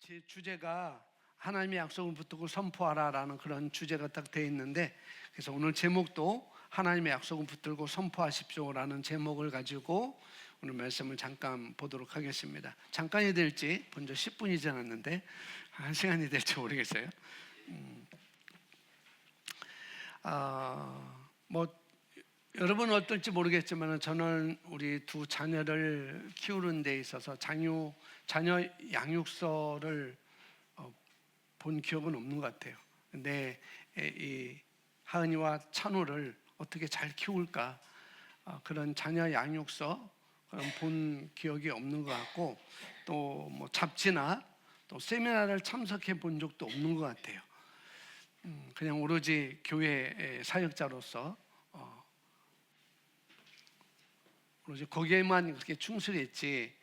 제 주제가 하나님의 약속을 붙들고 선포하라라는 그런 주제가 딱 되어 있는데, 그래서 오늘 제목도 하나님의 약속을 붙들고 선포하십시오라는 제목을 가지고 오늘 말씀을 잠깐 보도록 하겠습니다. 잠깐이 될지 본 지 10분이 지났는데 1시간이 될지 모르겠어요. 여러분은 어떨지 모르겠지만 저는 우리 두 자녀를 키우는 데 있어서 자녀 양육서를 본 기억은 없는 것 같아요. 근데 이 하은이와 찬우를 어떻게 잘 키울까, 그런 자녀 양육서 본 기억이 없는 것 같고, 또 뭐 잡지나 또 세미나를 참석해 본 적도 없는 것 같아요. 그냥 오로지 교회 사역자로서 오로지 거기에만 그렇게 충실했지,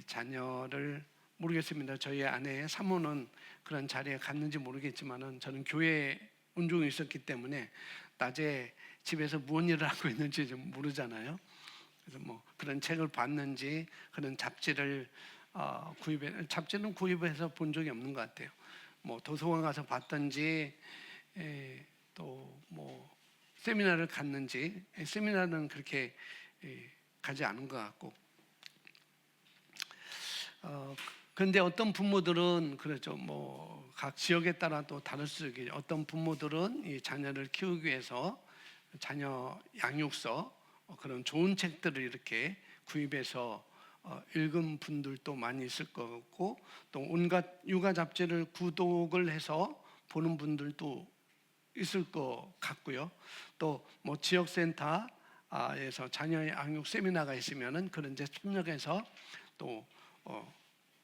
자녀를 모르겠습니다. 저희 아내의 사모는 그런 자리에 갔는지 모르겠지만은 저는 교회 운동이 있었기 때문에 낮에 집에서 무슨 일을 하고 있는지 좀 모르잖아요. 그래서 뭐 그런 책을 봤는지 그런 잡지를 잡지는 구입해서 본 적이 없는 것 같아요. 뭐 도서관 가서 봤던지, 또 뭐 세미나를 갔는지, 세미나는 그렇게 가지 않은 것 같고. 그런데 어떤 부모들은 그렇죠. 뭐 각 지역에 따라 또 다를 수 있겠죠. 어떤 부모들은 이 자녀를 키우기 위해서 자녀 양육서, 그런 좋은 책들을 이렇게 구입해서 읽은 분들도 많이 있을 것 같고, 또 온갖 육아 잡지를 구독을 해서 보는 분들도 있을 것 같고요. 또 뭐 지역센터에서 자녀 양육 세미나가 있으면은 그런 데 참여해서 또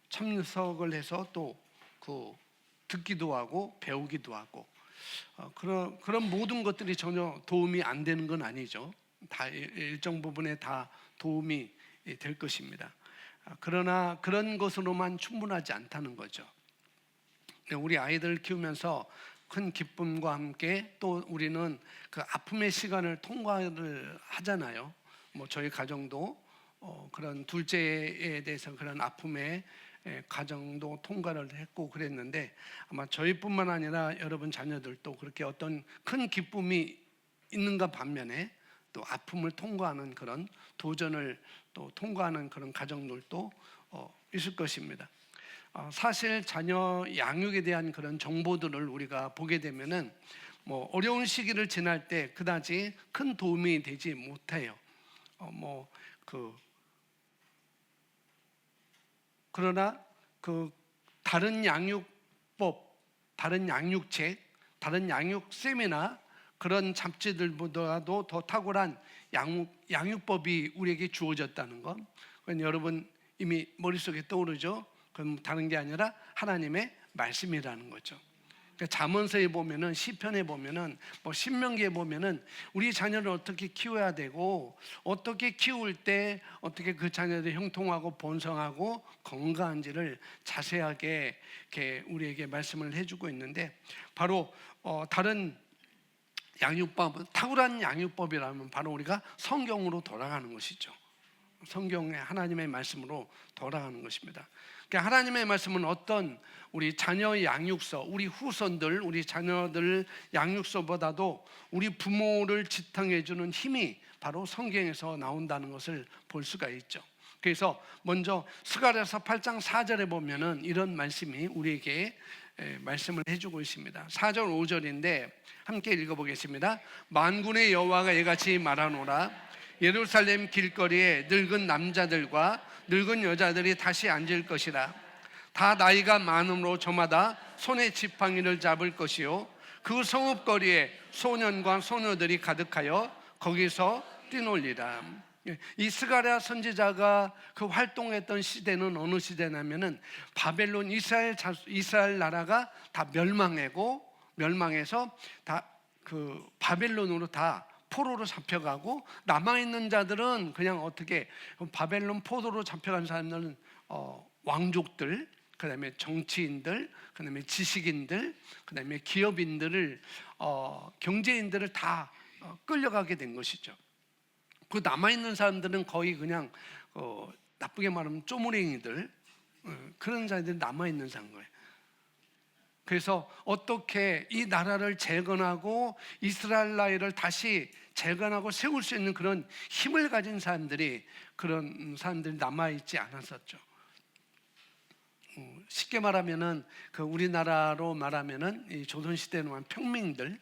참석을 해서 또 그 듣기도 하고 배우기도 하고, 그런 모든 것들이 전혀 도움이 안 되는 건 아니죠. 다 일정 부분에 다 도움이 될 것입니다. 그러나 그런 것으로만 충분하지 않다는 거죠. 우리 아이들을 키우면서 큰 기쁨과 함께 또 우리는 그 아픔의 시간을 통과를 하잖아요. 뭐 저희 가정도 그런 둘째에 대해서 그런 아픔의 가정도 통과를 했고 그랬는데, 아마 저희뿐만 아니라 여러분 자녀들도 그렇게 어떤 큰 기쁨이 있는가 반면에 또 아픔을 통과하는 그런 도전을 또 통과하는 그런 가정들도 있을 것입니다. 사실 자녀 양육에 대한 그런 정보들을 우리가 보게 되면은 뭐 어려운 시기를 지날 때 그다지 큰 도움이 되지 못해요. 그러나 그 다른 양육법, 다른 양육책, 다른 양육 세미나, 그런 잡지들보다도 더 탁월한 양육법이 우리에게 주어졌다는 것, 그건 여러분 이미 머릿속에 떠오르죠? 그건 다른 게 아니라 하나님의 말씀이라는 거죠. 잠언서에 보면은, 시편에 보면은, 뭐 신명기에 보면은 우리 자녀를 어떻게 키워야 되고, 어떻게 키울 때 어떻게 그 자녀들이 형통하고 번성하고 건강한지를 자세하게 이렇게 우리에게 말씀을 해주고 있는데, 바로 다른 양육법, 탁월한 양육법이라면 바로 우리가 성경으로 돌아가는 것이죠. 성경의 하나님의 말씀으로 돌아가는 것입니다. 그러니까 하나님의 말씀은 어떤 우리 자녀 양육서, 우리 후손들, 우리 자녀들 양육서보다도 우리 부모를 지탱해 주는 힘이 바로 성경에서 나온다는 것을 볼 수가 있죠. 그래서 먼저 스가랴서 8장 4절에 보면은 이런 말씀이 우리에게 말씀을 해주고 있습니다. 4절 5절인데 함께 읽어보겠습니다. 만군의 여호와가 이같이 말하노라. 예루살렘 길거리에 늙은 남자들과 늙은 여자들이 다시 앉을 것이라. 다 나이가 많음으로 저마다 손에 지팡이를 잡을 것이요, 그 성읍거리에 소년과 소녀들이 가득하여 거기서 뛰놀리라. 이 스가랴 선지자가 그 활동했던 시대는 어느 시대냐면은 바벨론, 이스라엘 나라가 다 멸망해서 다 그 바벨론으로 다 포로로 잡혀가고, 남아있는 자들은 그냥 어떻게 바벨론 포로로 잡혀간 사람들은 왕족들, 그 다음에 정치인들, 그 다음에 지식인들, 그 다음에 기업인들을 경제인들을 다 끌려가게 된 것이죠. 그 남아있는 사람들은 거의 그냥 나쁘게 말하면 쪼무랭이들, 그런 자들이 남아있는 거예요. 그래서 어떻게 이 나라를 재건하고 이스라엘 나라를 다시 재건하고 세울 수 있는 그런 힘을 가진 사람들이, 그런 사람들이 남아있지 않았었죠. 쉽게 말하면은 그 우리나라로 말하면은 이 조선시대에는 평민들,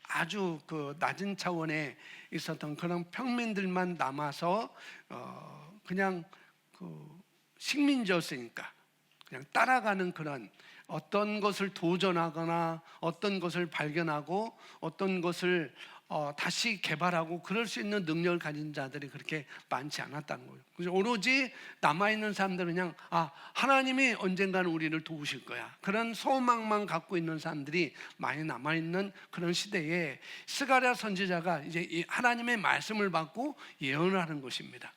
아주 그 낮은 차원에 있었던 그런 평민들만 남아서 그냥 그 식민지였으니까 그냥 따라가는, 그런 어떤 것을 도전하거나 어떤 것을 발견하고 어떤 것을 다시 개발하고 그럴 수 있는 능력을 가진 자들이 그렇게 많지 않았다는 거예요. 그래서 오로지 남아있는 사람들은 그냥 하나님이 언젠가는 우리를 도우실 거야, 그런 소망만 갖고 있는 사람들이 많이 남아있는 그런 시대에 스가랴 선지자가 이제 이 하나님의 말씀을 받고 예언을 하는 것입니다.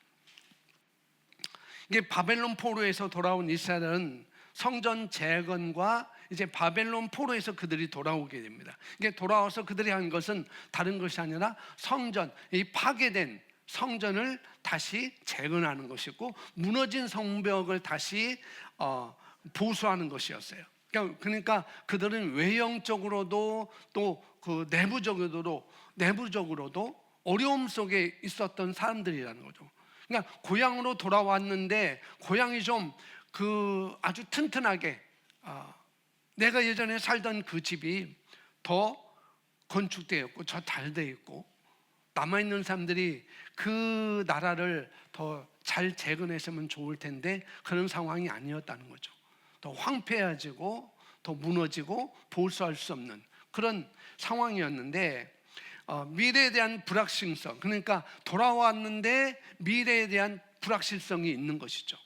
이게 바벨론 포로에서 돌아온 이스라엘은 성전 재건과 이제 바벨론 포로에서 그들이 돌아오게 됩니다. 이게 돌아와서 그들이 한 것은 다른 것이 아니라 성전, 이 파괴된 성전을 다시 재건하는 것이고 무너진 성벽을 다시 보수하는 것이었어요. 그러니까 그들은 외형적으로도 또 그 내부적으로도 어려움 속에 있었던 사람들이라는 거죠. 그러니까 고향으로 돌아왔는데 고향이 좀 아주 튼튼하게, 내가 예전에 살던 그 집이 더 건축되어 있고 더 잘 되어 있고 남아있는 사람들이 그 나라를 더 잘 재건했으면 좋을 텐데 그런 상황이 아니었다는 거죠. 더 황폐해지고 더 무너지고 보수할 수 없는 그런 상황이었는데, 미래에 대한 불확실성, 그러니까 돌아왔는데 미래에 대한 불확실성이 있는 것이죠.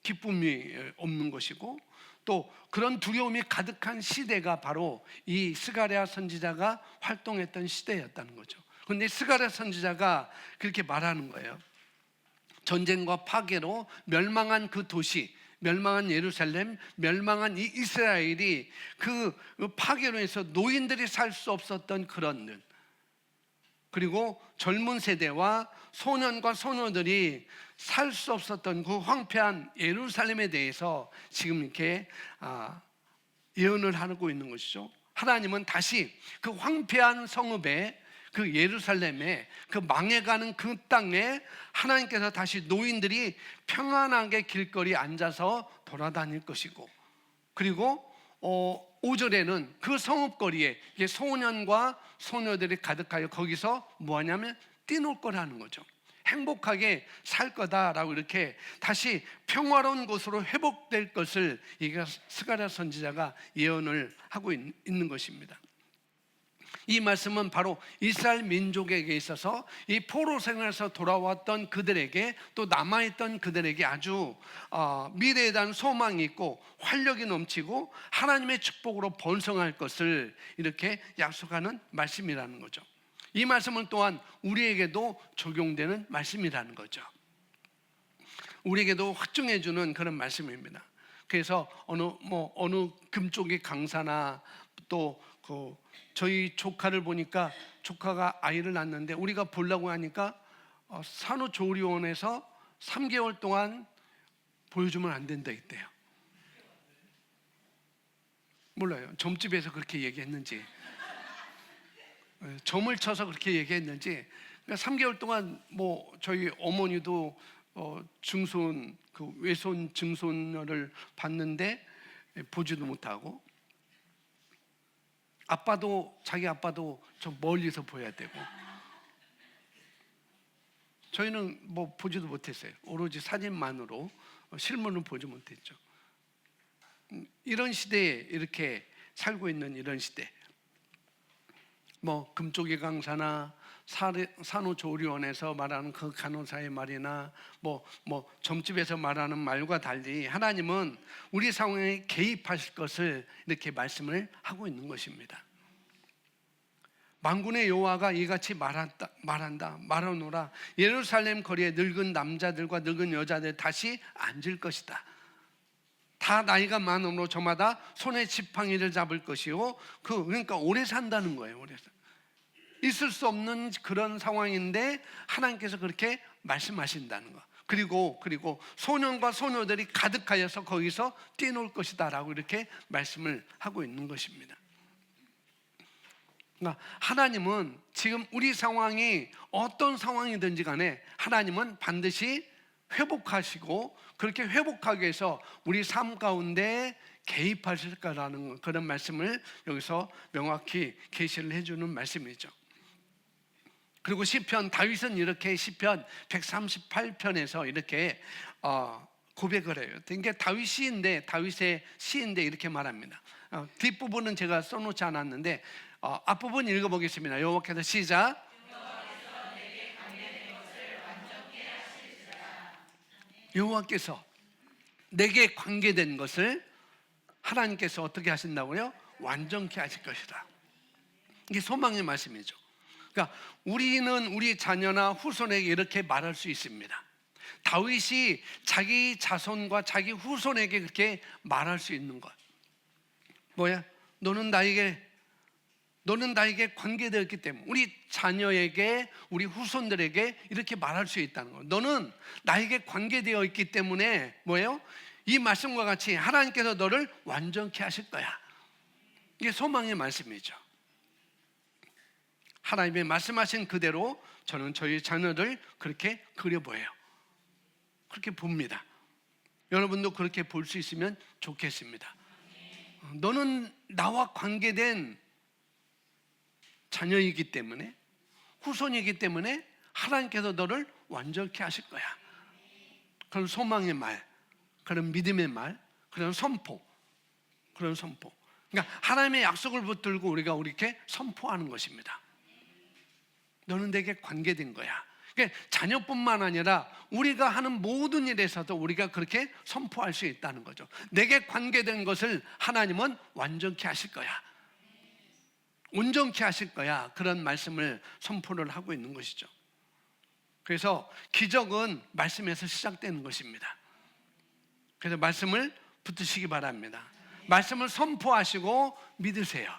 기쁨이 없는 것이고 또 그런 두려움이 가득한 시대가 바로 이 스가랴 선지자가 활동했던 시대였다는 거죠. 그런데 스가랴 선지자가 그렇게 말하는 거예요. 전쟁과 파괴로 멸망한 그 도시, 멸망한 예루살렘, 멸망한 이 이스라엘이 그 파괴로 해서 노인들이 살 수 없었던 그런, 그리고 젊은 세대와 소년과 소녀들이 살 수 없었던 그 황폐한 예루살렘에 대해서 지금 이렇게 예언을 하고 있는 것이죠. 하나님은 다시 그 황폐한 성읍에, 그 예루살렘에, 그 망해가는 그 땅에 하나님께서 다시 노인들이 평안하게 길거리에 앉아서 돌아다닐 것이고, 그리고 5절에는 그 성읍거리에 소년과 소녀들이 가득하여 거기서 뭐하냐면 뛰놀 거라는 거죠. 행복하게 살 거다라고 이렇게 다시 평화로운 곳으로 회복될 것을 이게 스가랴 선지자가 예언을 하고 있는 것입니다. 이 말씀은 바로 이스라엘 민족에게 있어서 이 포로 생활에서 돌아왔던 그들에게, 또 남아있던 그들에게 아주 미래에 대한 소망이 있고 활력이 넘치고 하나님의 축복으로 번성할 것을 이렇게 약속하는 말씀이라는 거죠. 이 말씀은 또한 우리에게도 적용되는 말씀이라는 거죠. 우리에게도 확증해 주는 그런 말씀입니다. 그래서 어느 금쪽이 강사나 또 저희 조카를 보니까, 조카가 아이를 낳았는데 우리가 보려고 하니까 산후조리원에서 3개월 동안 보여주면 안 된다 했대요. 몰라요. 점집에서 그렇게 얘기했는지, 점을 쳐서 그렇게 얘기했는지. 그러니까 3개월 동안 저희 어머니도 증손, 그 외손 증손녀를 봤는데 보지도 못하고, 자기 아빠도 좀 멀리서 보여야 되고, 저희는 보지도 못했어요. 오로지 사진만으로 실물은 보지 못했죠. 이런 시대에 이렇게 살고 있는 이런 시대, 금쪽이 강사나 산후조리원에서 말하는 그 간호사의 말이나 점집에서 말하는 말과 달리 하나님은 우리 상황에 개입하실 것을 이렇게 말씀을 하고 있는 것입니다. 만군의 여호와가 이같이 말하노라. 예루살렘 거리에 늙은 남자들과 늙은 여자들 다시 앉을 것이다. 다 나이가 많음으로 저마다 손에 지팡이를 잡을 것이요. 그러니까 오래 산다는 거예요. 있을 수 없는 그런 상황인데 하나님께서 그렇게 말씀하신다는 거. 그리고 소년과 소녀들이 가득하여서 거기서 뛰놀 것이다라고 이렇게 말씀을 하고 있는 것입니다. 그러니까 하나님은 지금 우리 상황이 어떤 상황이든지 간에 하나님은 반드시 회복하시고 그렇게 회복하기 위해서 우리 삶 가운데 개입하실 거라는 그런 말씀을 여기서 명확히 계시를 해주는 말씀이죠. 그리고 시편, 다윗은 이렇게 시편 138편에서 이렇게 고백을 해요. 이게 다윗의 시인데 이렇게 말합니다. 뒷부분은 제가 써놓지 않았는데 앞부분 읽어보겠습니다. 여호와께서 시작. 여호와께서 내게 관계된 것을 하나님께서 어떻게 하신다고요? 완전케 하실 것이다. 이게 소망의 말씀이죠. 그러니까 우리는 우리 자녀나 후손에게 이렇게 말할 수 있습니다. 다윗이 자기 자손과 자기 후손에게 그렇게 말할 수 있는 것. 뭐야? 너는 나에게 관계되었기 때문에 우리 자녀에게 우리 후손들에게 이렇게 말할 수 있다는 거. 너는 나에게 관계되어 있기 때문에 뭐예요? 이 말씀과 같이 하나님께서 너를 완전케 하실 거야. 이게 소망의 말씀이죠. 하나님의 말씀하신 그대로 저는 저희 자녀들 그렇게 그려보여요. 그렇게 봅니다. 여러분도 그렇게 볼 수 있으면 좋겠습니다. 너는 나와 관계된 자녀이기 때문에 후손이기 때문에 하나님께서 너를 완전케 하실 거야. 그런 소망의 말, 그런 믿음의 말, 그런 선포. 그러니까 하나님의 약속을 붙들고 우리가 이렇게 선포하는 것입니다. 너는 내게 관계된 거야. 그러니까 자녀뿐만 아니라 우리가 하는 모든 일에서도 우리가 그렇게 선포할 수 있다는 거죠. 내게 관계된 것을 하나님은 완전케 하실 거야. 온전케 하실 거야. 그런 말씀을 선포를 하고 있는 것이죠. 그래서 기적은 말씀에서 시작되는 것입니다. 그래서 말씀을 붙드시기 바랍니다. 말씀을 선포하시고 믿으세요.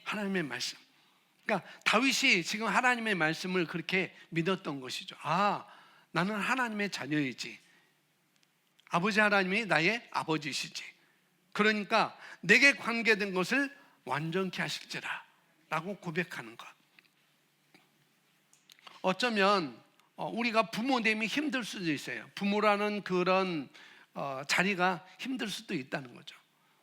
하나님의 말씀. 그러니까 다윗이 지금 하나님의 말씀을 그렇게 믿었던 것이죠. 나는 하나님의 자녀이지. 아버지 하나님이 나의 아버지시지. 그러니까 내게 관계된 것을 완전케 하실지라 라고 고백하는 것. 어쩌면 우리가 부모됨이 힘들 수도 있어요. 부모라는 그런 자리가 힘들 수도 있다는 거죠.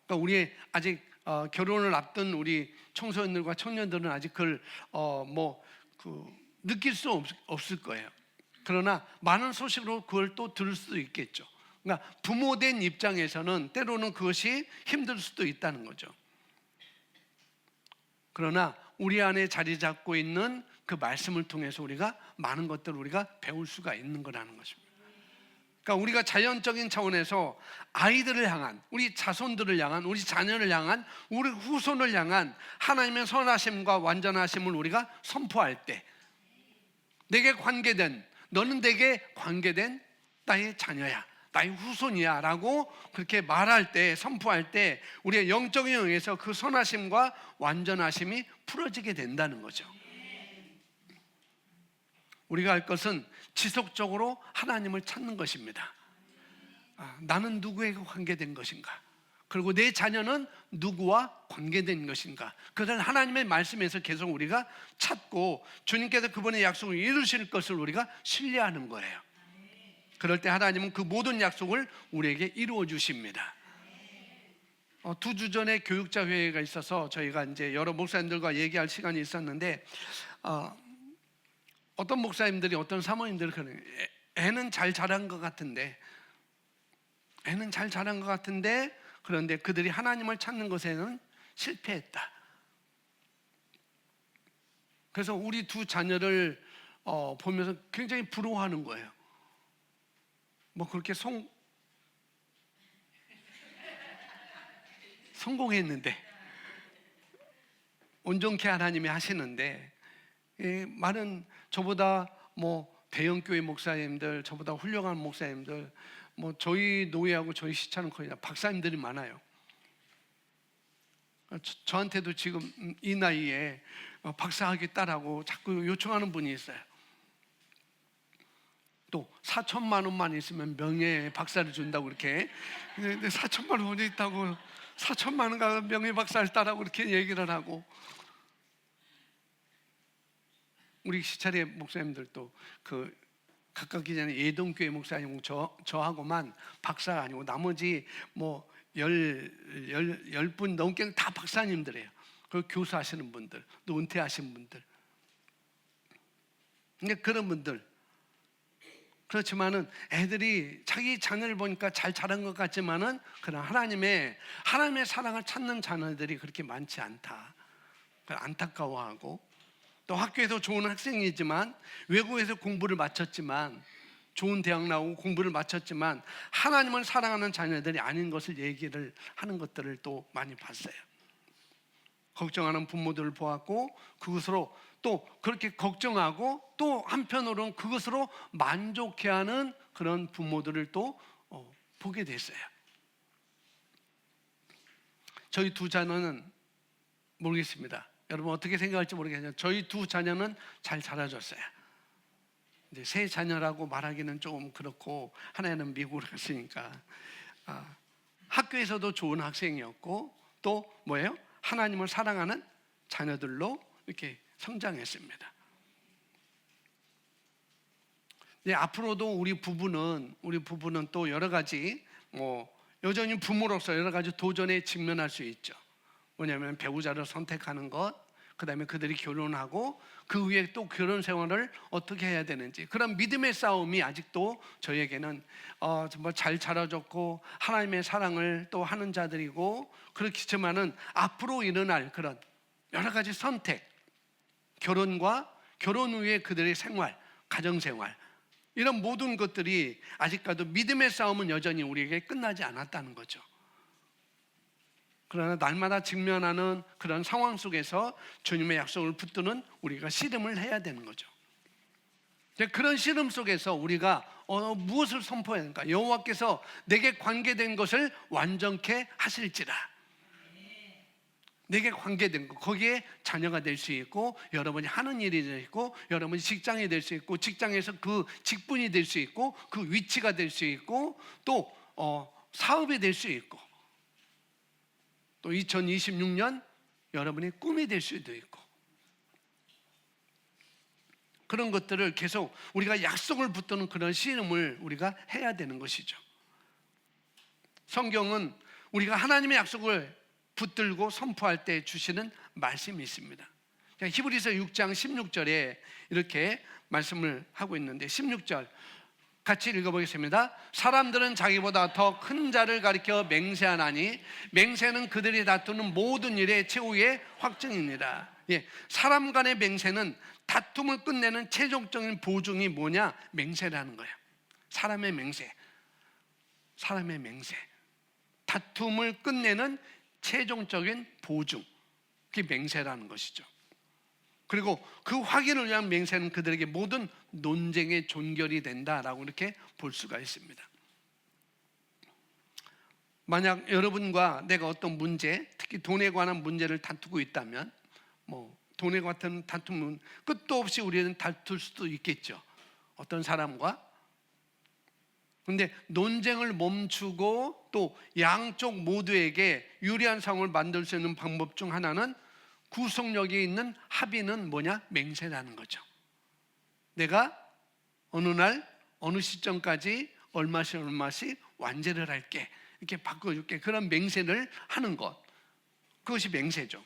그러니까 우리 아직 결혼을 앞둔 우리 청소년들과 청년들은 아직 그걸 느낄 수 없을 거예요. 그러나 많은 소식으로 그걸 또 들을 수도 있겠죠. 그러니까 부모된 입장에서는 때로는 그것이 힘들 수도 있다는 거죠. 그러나 우리 안에 자리 잡고 있는 그 말씀을 통해서 우리가 많은 것들을 우리가 배울 수가 있는 거라는 것입니다. 그러니까 우리가 자연적인 차원에서 아이들을 향한, 우리 자손들을 향한, 우리 자녀를 향한, 우리 후손을 향한 하나님의 선하심과 완전하심을 우리가 선포할 때 너는 내게 관계된 나의 자녀야, 나의 후손이야 라고 그렇게 말할 때, 선포할 때 우리의 영적인 영역에서 그 선하심과 완전하심이 풀어지게 된다는 거죠. 우리가 할 것은 지속적으로 하나님을 찾는 것입니다. 나는 누구에게 관계된 것인가? 그리고 내 자녀는 누구와 관계된 것인가? 그것을 하나님의 말씀에서 계속 우리가 찾고 주님께서 그분의 약속을 이루실 것을 우리가 신뢰하는 거예요. 그럴 때 하나님은 그 모든 약속을 우리에게 이루어 주십니다. 2주 전에 교육자 회의가 있어서 저희가 이제 여러 목사님들과 얘기할 시간이 있었는데 어떤 목사님들이 어떤 사모님들이 애는 잘 자란 것 같은데 그런데 그들이 하나님을 찾는 것에는 실패했다. 그래서 우리 두 자녀를 보면서 굉장히 부러워하는 거예요. 그렇게 성공했는데 온전케 하나님이 하시는데 많은 저보다 대형교회 목사님들, 저보다 훌륭한 목사님들, 저희 노예하고 저희 시차는 거의 다 박사님들이 많아요. 저한테도 지금 이 나이에 박사학위 따라고 자꾸 요청하는 분이 있어요. 또 4천만 원만 있으면 명예 박사를 준다고 그렇게. 근데 4천만 원이 있다고 4천만 원가 명예 박사를 따라고 그렇게 얘기를 하고, 우리 시찰의 목사님들도 그 각각 기자는 예동교회 목사님 저하고만 박사가 아니고 나머지 뭐 열 분 넘게는 다 박사님들이에요. 그리고 교수하시는 분들, 또 은퇴하신 분들. 근데 그런 분들, 그렇지만은 애들이 자기 자녀를 보니까 잘 자란 것 같지만은 그런 하나님의 사랑을 찾는 자녀들이 그렇게 많지 않다. 안타까워하고, 또 학교에서 좋은 학생이지만 외국에서 공부를 마쳤지만 좋은 대학 나오고 공부를 마쳤지만 하나님을 사랑하는 자녀들이 아닌 것을 얘기를 하는 것들을 또 많이 봤어요. 걱정하는 부모들을 보았고, 그것으로 또 그렇게 걱정하고 또 한편으로는 그것으로 만족해하는 그런 부모들을 또 보게 됐어요. 저희 두 자녀는 모르겠습니다. 여러분 어떻게 생각할지 모르겠지만 저희 두 자녀는 잘 자라줬어요. 이제 세 자녀라고 말하기는 조금 그렇고, 하나는 미국으로 갔으니까. 학교에서도 좋은 학생이었고, 또 뭐예요? 하나님을 사랑하는 자녀들로 이렇게 성장했습니다. 네, 앞으로도 우리 부부는 또 여러 가지 여전히 부모로서 여러 가지 도전에 직면할 수 있죠. 뭐냐면 배우자를 선택하는 것, 그 다음에 그들이 결혼하고 그 후에 또 결혼 생활을 어떻게 해야 되는지, 그런 믿음의 싸움이 아직도 저에게는 정말 잘 자라줬고 하나님의 사랑을 또 하는 자들이고, 그렇지만은 앞으로 일어날 그런 여러 가지 선택, 결혼과 결혼 후에 그들의 생활, 가정생활, 이런 모든 것들이 아직까지도 믿음의 싸움은 여전히 우리에게 끝나지 않았다는 거죠. 그러나 날마다 직면하는 그런 상황 속에서 주님의 약속을 붙드는 우리가 씨름을 해야 되는 거죠. 그런 씨름 속에서 우리가 무엇을 선포해야 하는가? 여호와께서 내게 관계된 것을 완전케 하실지라. 내게 관계된 것, 거기에 자녀가 될 수 있고, 여러분이 하는 일이 될 수 있고, 여러분이 직장이 될 수 있고, 직장에서 그 직분이 될 수 있고, 그 위치가 될 수 있고, 또 사업이 될 수 있고, 또 2026년 여러분의 꿈이 될 수도 있고, 그런 것들을 계속 우리가 약속을 붙드는 그런 씨름을 우리가 해야 되는 것이죠. 성경은 우리가 하나님의 약속을 붙들고 선포할 때 주시는 말씀이 있습니다. 히브리서 6장 16절에 이렇게 말씀을 하고 있는데, 16절 같이 읽어보겠습니다. 사람들은 자기보다 더 큰 자를 가리켜 맹세하나니 맹세는 그들이 다투는 모든 일의 최후의 확증입니다. 사람 간의 맹세는 다툼을 끝내는 최종적인 보증이 뭐냐? 맹세라는 거예요. 사람의 맹세, 다툼을 끝내는 최종적인 보증, 그게 맹세라는 것이죠. 그리고 그 확인을 위한 맹세는 그들에게 모든 논쟁의 종결이 된다라고 이렇게 볼 수가 있습니다. 만약 여러분과 내가 어떤 문제, 특히 돈에 관한 문제를 다투고 있다면, 돈에 관한 다툼은 끝도 없이 우리는 다툴 수도 있겠죠. 어떤 사람과. 그런데 논쟁을 멈추고 또 양쪽 모두에게 유리한 상황을 만들 수 있는 방법 중 하나는, 구속력이 있는 합의는 뭐냐? 맹세라는 거죠. 내가 어느 날 어느 시점까지 얼마씩 완제를 할게, 이렇게 바꿔줄게, 그런 맹세를 하는 것, 그것이 맹세죠.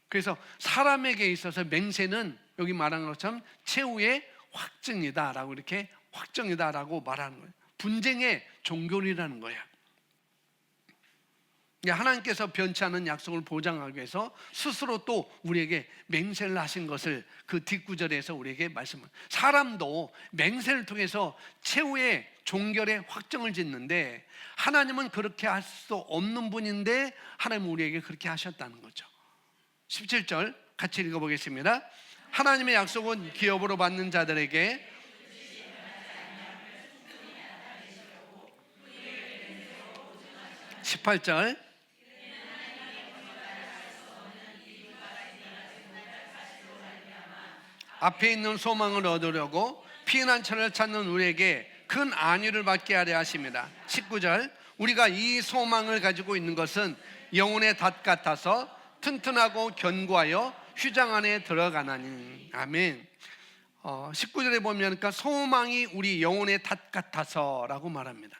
그래서 사람에게 있어서 맹세는 여기 말한 것처럼 최후의 확증이다라고, 이렇게 확정이다라고 말하는 거예요. 분쟁의 종결이라는 거예요. 하나님께서 변치 않은 약속을 보장하기 위해서 스스로 또 우리에게 맹세를 하신 것을 그 뒷구절에서 우리에게 말씀을, 사람도 맹세를 통해서 최후의 종결의 확정을 짓는데, 하나님은 그렇게 할 수 없는 분인데 하나님은 우리에게 그렇게 하셨다는 거죠. 17절 같이 읽어보겠습니다. 하나님의 약속은 기업으로 받는 자들에게 18절 앞에 있는 소망을 얻으려고 피난처를 찾는 우리에게 큰 안위를 받게 하려 하십니다. 19절, 우리가 이 소망을 가지고 있는 것은 영혼의 닷 같아서 튼튼하고 견고하여 휴장 안에 들어가나니. 아멘. 19절에 보면 그러니까 소망이 우리 영혼의 닷 같아서 라고 말합니다.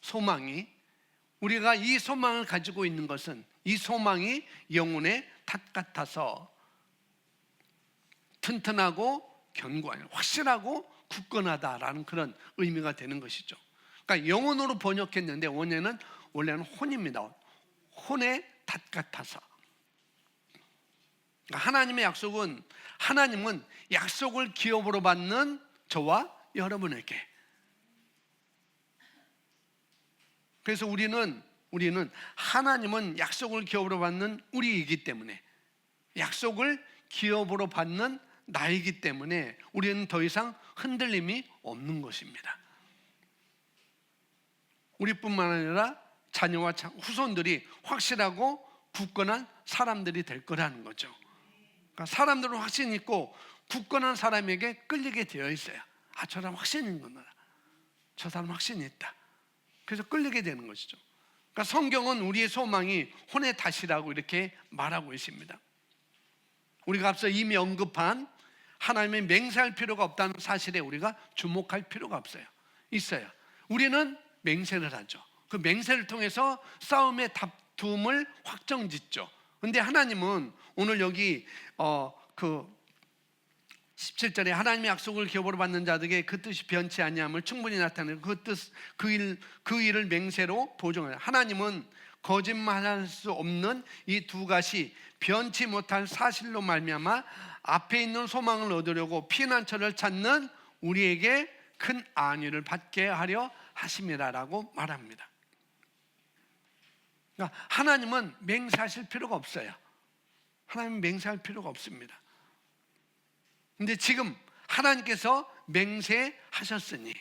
소망이, 우리가 이 소망을 가지고 있는 것은 이 소망이 영혼의 닷 같아서 튼튼하고 견고하여 확실하고 굳건하다라는 그런 의미가 되는 것이죠. 그러니까 영혼으로 번역했는데 원래는 혼입니다. 혼의 닷 같아서. 그러니까 하나님의 약속은, 하나님은 약속을 기업으로 받는 저와 여러분에게, 그래서 우리는 하나님은 약속을 기업으로 받는 우리이기 때문에, 약속을 기업으로 받는 나이기 때문에 우리는 더 이상 흔들림이 없는 것입니다. 우리뿐만 아니라 자녀와 후손들이 확실하고 굳건한 사람들이 될 거라는 거죠. 그러니까 사람들은 확신 있고 굳건한 사람에게 끌리게 되어 있어요. 아, 저 사람 확신 있는 거구나, 저 사람 확신이 있다. 그래서 끌리게 되는 것이죠. 그러니까 성경은 우리의 소망이 혼의 닷이라고 이렇게 말하고 있습니다. 우리가 앞서 이미 언급한 하나님의 맹세할 필요가 없다는 사실에 우리가 주목할 필요가 없어요. 있어요. 우리는 맹세를 하죠. 그 맹세를 통해서 싸움의 다툼을 확정짓죠. 그런데 하나님은 오늘 여기 17절에 하나님의 약속을 기업으로 받는 자들에게 그 뜻이 변치 아니함을 충분히 나타내고 그 일을 맹세로 보증하라. 하나님은 거짓말할 수 없는 이 두 가지 변치 못할 사실로 말미암아 앞에 있는 소망을 얻으려고 피난처를 찾는 우리에게 큰 안위를 받게 하려 하심이라라고 말합니다. 그러니까 하나님은 맹세하실 필요가 없어요. 하나님은 맹세할 필요가 없습니다. 근데 지금 하나님께서 맹세하셨으니,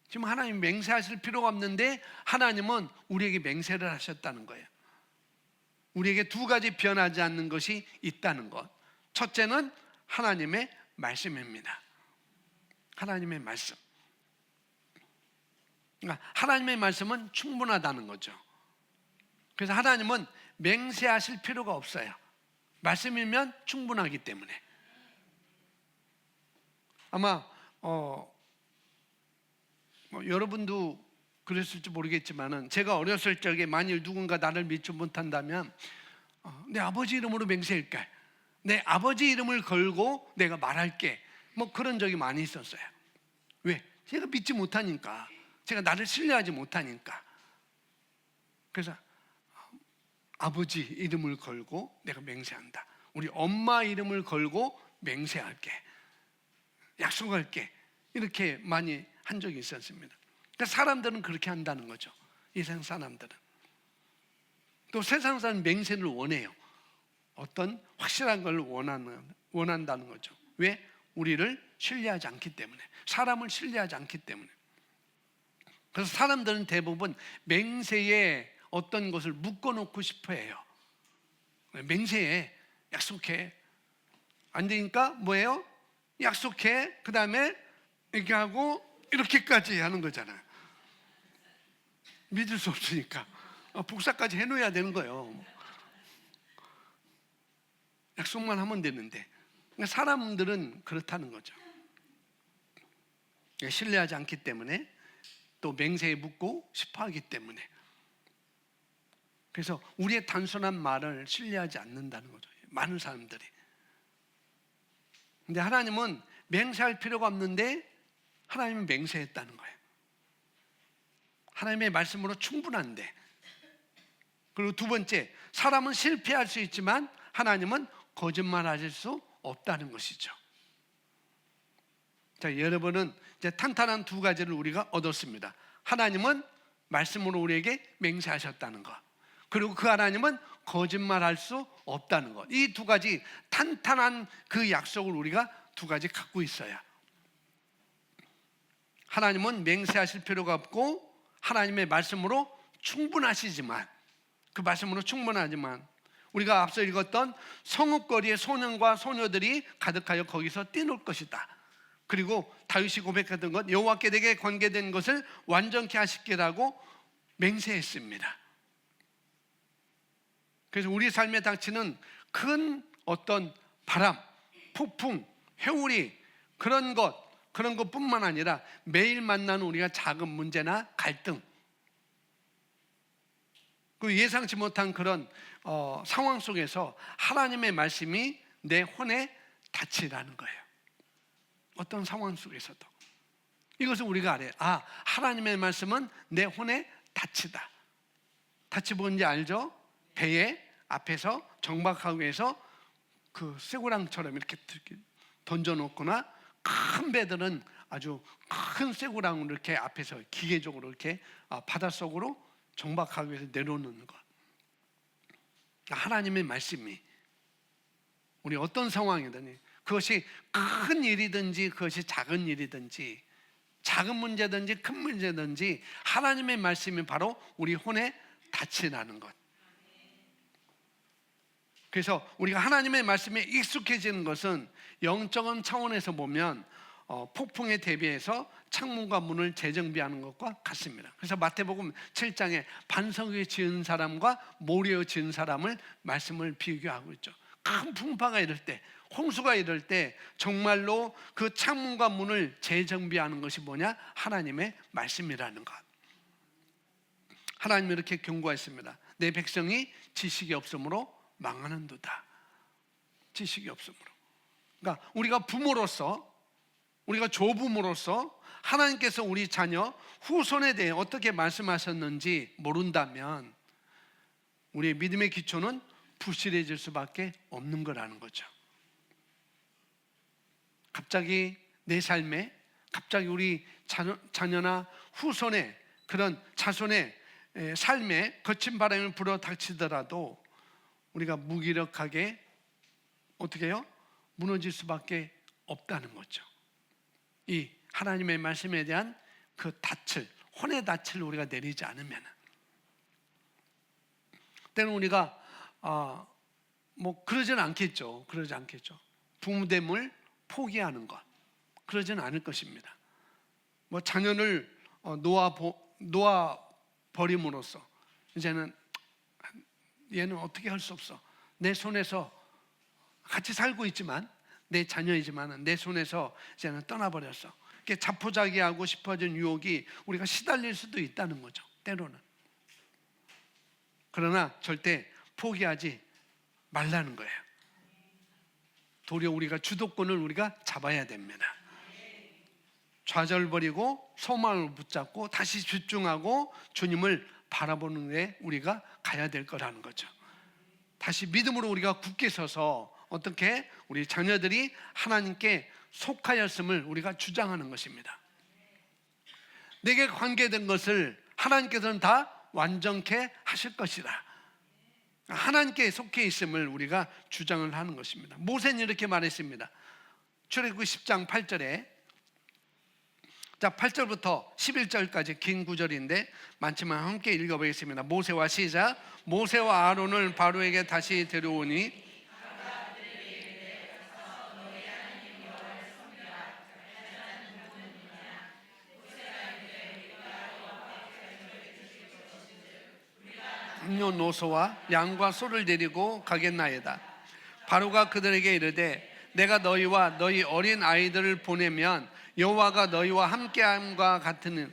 지금 하나님 맹세하실 필요가 없는데 하나님은 우리에게 맹세를 하셨다는 거예요. 우리에게 두 가지 변하지 않는 것이 있다는 것. 첫째는 하나님의 말씀입니다. 하나님의 말씀. 그러니까 하나님의 말씀은 충분하다는 거죠. 그래서 하나님은 맹세하실 필요가 없어요. 말씀이면 충분하기 때문에. 아마 여러분도 그랬을지 모르겠지만은, 제가 어렸을 적에 만일 누군가 나를 믿지 못한다면 내 아버지 이름으로 맹세할게, 내 아버지 이름을 걸고 내가 말할게, 뭐 그런 적이 많이 있었어요. 왜? 제가 믿지 못하니까, 제가 나를 신뢰하지 못하니까. 그래서 아버지 이름을 걸고 내가 맹세한다, 우리 엄마 이름을 걸고 맹세할게, 약속할게, 이렇게 많이 한 적이 있었습니다. 그러니까 사람들은 그렇게 한다는 거죠. 이 세상 사람들은. 또 세상 사람은 맹세를 원해요. 어떤 확실한 걸 원한다는 거죠. 왜? 우리를 신뢰하지 않기 때문에, 사람을 신뢰하지 않기 때문에. 그래서 사람들은 대부분 맹세에 어떤 것을 묶어놓고 싶어 해요. 맹세해, 약속해. 안 되니까 뭐예요? 약속해, 그 다음에 이렇게 하고 이렇게까지 하는 거잖아요. 믿을 수 없으니까 복사까지 해놓아야 되는 거예요. 약속만 하면 되는데. 사람들은 그렇다는 거죠. 신뢰하지 않기 때문에, 또 맹세에 묻고 싶어 하기 때문에. 그래서 우리의 단순한 말을 신뢰하지 않는다는 거죠, 많은 사람들이. 근데 하나님은 맹세할 필요가 없는데 하나님은 맹세했다는 거예요. 하나님의 말씀으로 충분한데. 그리고 두 번째, 사람은 실패할 수 있지만 하나님은 거짓말하실 수 없다는 것이죠. 자, 여러분은 이제 탄탄한 두 가지를 우리가 얻었습니다. 하나님은 말씀으로 우리에게 맹세하셨다는 것, 그리고 그 하나님은 거짓말할 수 없다는 것. 이 두 가지 탄탄한 그 약속을 우리가 두 가지 갖고 있어야, 하나님은 맹세하실 필요가 없고 하나님의 말씀으로 충분하시지만, 그 말씀으로 충분하지만, 우리가 앞서 읽었던 성읍거리의 소년과 소녀들이 가득하여 거기서 뛰놀 것이다, 그리고 다윗이 고백했던 것, 여호와께 내게 관계된 것을 완전케 하시기라고 맹세했습니다. 그래서 우리 삶에 닥치는 큰 어떤 바람, 폭풍, 회오리, 그런 것뿐만 아니라 매일 만나는 우리가 작은 문제나 갈등, 그 예상치 못한 그런 상황 속에서 하나님의 말씀이 내 혼에 닿치라는 거예요. 어떤 상황 속에서도 이것을 우리가 알아요. 하나님의 말씀은 내 혼에 닿치다. 닿치 뭔지 알죠? 배에 앞에서 정박하기 위해서 그 쇠고랑처럼 이렇게 던져놓거나, 큰 배들은 아주 큰 쇠고랑을 이렇게 앞에서 기계적으로 이렇게 바닷속으로 정박하기 위해서 내려놓는 것. 하나님의 말씀이 우리 어떤 상황이든, 그것이 큰 일이든지 그것이 작은 일이든지, 작은 문제든지 큰 문제든지 하나님의 말씀이 바로 우리 혼에 닿치라는 것. 그래서 우리가 하나님의 말씀에 익숙해지는 것은 영적인 차원에서 보면 폭풍에 대비해서 창문과 문을 재정비하는 것과 같습니다. 그래서 마태복음 7장에 반석 위에 지은 사람과 모래 위에 지은 사람을 말씀을 비교하고 있죠. 큰 풍파가 이럴 때, 홍수가 이럴 때 정말로 그 창문과 문을 재정비하는 것이 뭐냐? 하나님의 말씀이라는 것. 하나님이 이렇게 경고했습니다. 내 백성이 지식이 없으므로 망하는도다. 지식이 없으므로. 그러니까 우리가 부모로서, 우리가 조부모로서 하나님께서 우리 자녀 후손에 대해 어떻게 말씀하셨는지 모른다면 우리의 믿음의 기초는 부실해질 수밖에 없는 거라는 거죠. 갑자기 내 삶에, 갑자기 우리 자녀나 후손의, 그런 자손의 삶에 거친 바람이 불어 닥치더라도 우리가 무기력하게 어떻게 해요? 무너질 수밖에 없다는 거죠. 이 하나님의 말씀에 대한 그 닻을, 혼의 닻을 우리가 내리지 않으면, 때는 우리가 그러지는 않겠죠. 그러지 않겠죠. 부모됨을 포기하는 것, 그러지는 않을 것입니다. 자녀를 놓아 버림으로써 이제는 얘는 어떻게 할 수 없어. 내 손에서 같이 살고 있지만, 내 자녀이지만 내 손에서 이제는 떠나버렸어. 이렇게 자포자기하고 싶어진 유혹이 우리가 시달릴 수도 있다는 거죠. 때로는. 그러나 절대 포기하지 말라는 거예요. 도리어 우리가 주도권을 우리가 잡아야 됩니다. 좌절버리고 소망을 붙잡고 다시 집중하고 주님을 바라보는 데 우리가 가야 될 거라는 거죠. 다시 믿음으로 우리가 굳게 서서 어떻게 우리 자녀들이 하나님께 속하였음을 우리가 주장하는 것입니다. 내게 관계된 것을 하나님께서는 다 완전케 하실 것이다. 하나님께 속해 있음을 우리가 주장을 하는 것입니다. 모세는 이렇게 말했습니다. 출애굽기 10장 8절에, 자, 8절부터 11절까지 긴 구절인데 많지만 함께 읽어보겠습니다. 모세와 시작. 모세와 아론을 바로에게 다시 데려오니 남녀노소와 양과 소를 데리고 가겠나이다. 바로가 그들에게 이르되 내가 너희와 너희 어린 아이들을 보내면 여호와가 너희와 함께함과 같으니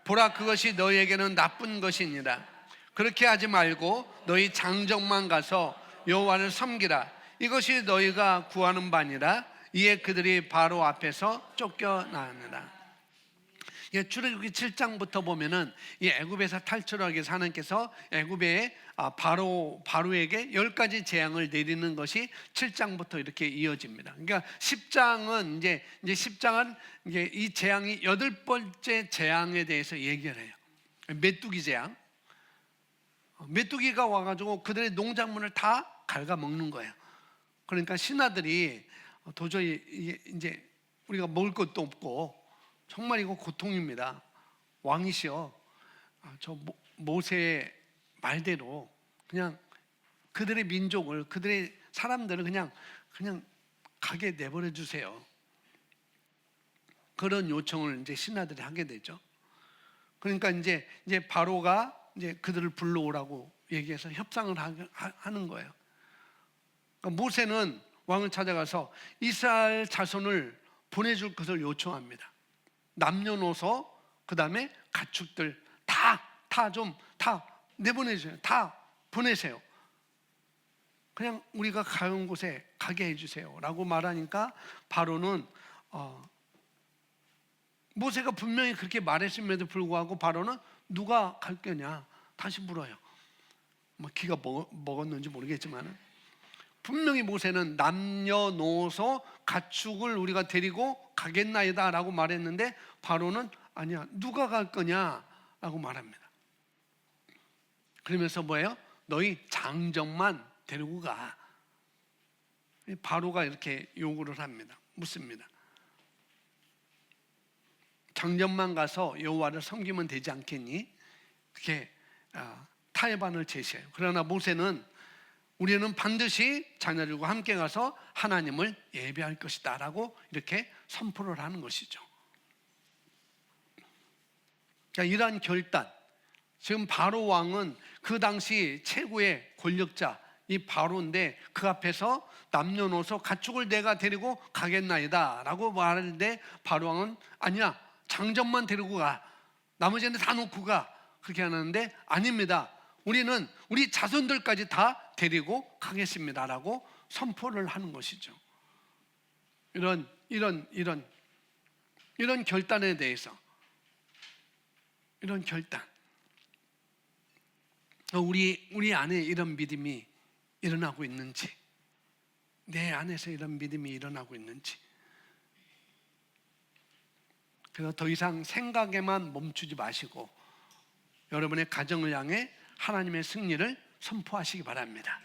보라, 그것이 너희에게는 나쁜 것이니라. 그렇게 하지 말고 너희 장정만 가서 여호와를 섬기라. 이것이 너희가 구하는 바니라. 이에 그들이 바로 앞에서 쫓겨나느라. 출애굽기 7장부터 보면은 이 애굽에서 탈출하기 위해서 하나님께서 애굽의 바로에게 10가지 재앙을 내리는 것이 7장부터 이렇게 이어집니다. 그러니까 10장은 이제 10장은 이제 이 재앙이 8번째 재앙에 대해서 얘기를 해요. 메뚜기 재앙. 메뚜기가 와가지고 그들의 농작물을 다 갉아먹는 거예요. 그러니까 신하들이 도저히 이제 우리가 먹을 것도 없고 정말 이거 고통입니다. 왕이시여, 저 모세의 말대로 그냥 그들의 민족을, 그들의 사람들을 그냥 가게 내버려 주세요. 그런 요청을 이제 신하들이 하게 되죠. 그러니까 이제 바로가 이제 그들을 불러오라고 얘기해서 협상을 하는 거예요. 그러니까 모세는 왕을 찾아가서 이스라엘 자손을 보내줄 것을 요청합니다. 남녀노소, 그 다음에 가축들 다 내보내주세요. 다 보내세요. 그냥 우리가 가는 곳에 가게 해주세요 라고 말하니까 바로는 모세가 분명히 그렇게 말했음에도 불구하고 바로는 누가 갈 거냐 다시 물어요. 뭐 기가 먹었는지 모르겠지만 분명히 모세는 남녀노소 가축을 우리가 데리고 가겠나이다 라고 말했는데 바로는 아니야, 누가 갈 거냐 라고 말합니다. 그러면서 뭐예요? 너희 장정만 데리고 가. 바로가 이렇게 요구를 합니다. 묻습니다. 장정만 가서 여호와를 섬기면 되지 않겠니? 그렇게 타협안을 제시해요. 그러나 모세는 우리는 반드시 자녀들과 함께 가서 하나님을 예배할 것이다 라고 이렇게 선포를 하는 것이죠. 그러니까 이러한 결단, 지금 바로 왕은 그 당시 최고의 권력자 이 바로인데 그 앞에서 남녀노소 가축을 내가 데리고 가겠나이다 라고 말하는데 바로 왕은 아니야, 장정만 데리고 가, 나머지는 다 놓고 가, 그렇게 하는데 아닙니다, 우리는 우리 자손들까지 다 데리고 가겠습니다 라고 선포를 하는 것이죠. 이런 결단에 대해서, 이런 결단, 우리 안에 이런 믿음이 일어나고 있는지, 내 안에서 이런 믿음이 일어나고 있는지. 그래서 더 이상 생각에만 멈추지 마시고 여러분의 가정을 향해 하나님의 승리를 선포하시기 바랍니다.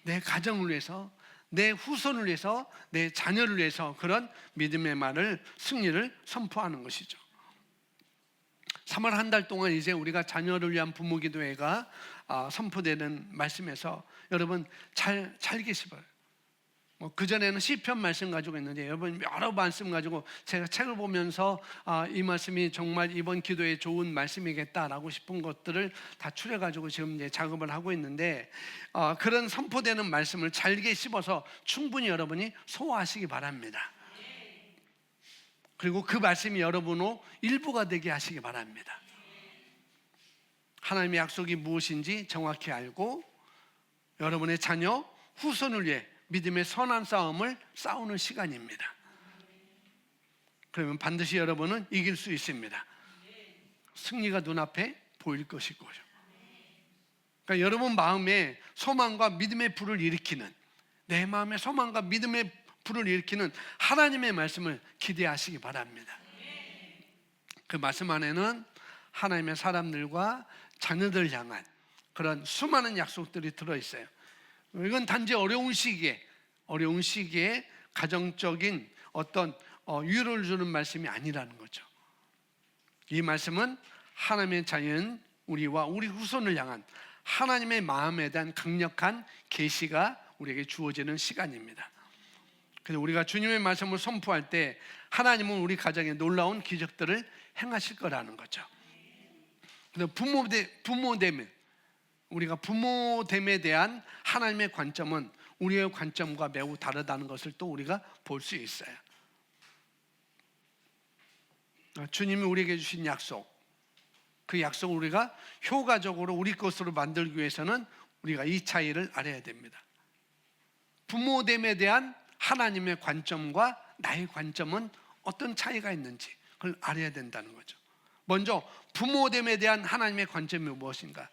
내 가정을 위해서, 내 후손을 위해서, 내 자녀를 위해서 그런 믿음의 말을, 승리를 선포하는 것이죠. 3월 한 달 동안 이제 우리가 자녀를 위한 부모기도회가 선포되는 말씀에서 여러분 잘 계시봐요. 그전에는 시편 말씀 가지고 있는데 여러분 여러 말씀 가지고 제가 책을 보면서 이 말씀이 정말 이번 기도에 좋은 말씀이겠다라고 싶은 것들을 다 추려 가지고 지금 이제 작업을 하고 있는데 그런 선포되는 말씀을 잘게 씹어서 충분히 여러분이 소화하시기 바랍니다. 그리고 그 말씀이 여러분의 일부가 되게 하시기 바랍니다. 하나님의 약속이 무엇인지 정확히 알고 여러분의 자녀, 후손을 위해 믿음의 선한 싸움을 싸우는 시간입니다. 그러면 반드시 여러분은 이길 수 있습니다. 승리가 눈앞에 보일 것이고요. 그러니까 여러분 마음에 소망과 믿음의 불을 일으키는, 내 마음에 소망과 믿음의 불을 일으키는 하나님의 말씀을 기대하시기 바랍니다. 그 말씀 안에는 하나님의 사람들과 자녀들 향한 그런 수많은 약속들이 들어있어요. 이건 단지 어려운 시기에 가정적인 어떤 위로를 주는 말씀이 아니라는 거죠. 이 말씀은 하나님의 자녀인 우리와 우리 후손을 향한 하나님의 마음에 대한 강력한 계시가 우리에게 주어지는 시간입니다. 그래서 우리가 주님의 말씀을 선포할 때 하나님은 우리 가정에 놀라운 기적들을 행하실 거라는 거죠. 그래서 우리가 부모됨에 대한 하나님의 관점은 우리의 관점과 매우 다르다는 것을 또 우리가 볼 수 있어요. 주님이 우리에게 주신 약속, 그 약속을 우리가 효과적으로 우리 것으로 만들기 위해서는 우리가 이 차이를 알아야 됩니다. 부모됨에 대한 하나님의 관점과 나의 관점은 어떤 차이가 있는지 그걸 알아야 된다는 거죠. 먼저 부모됨에 대한 하나님의 관점이 무엇인가?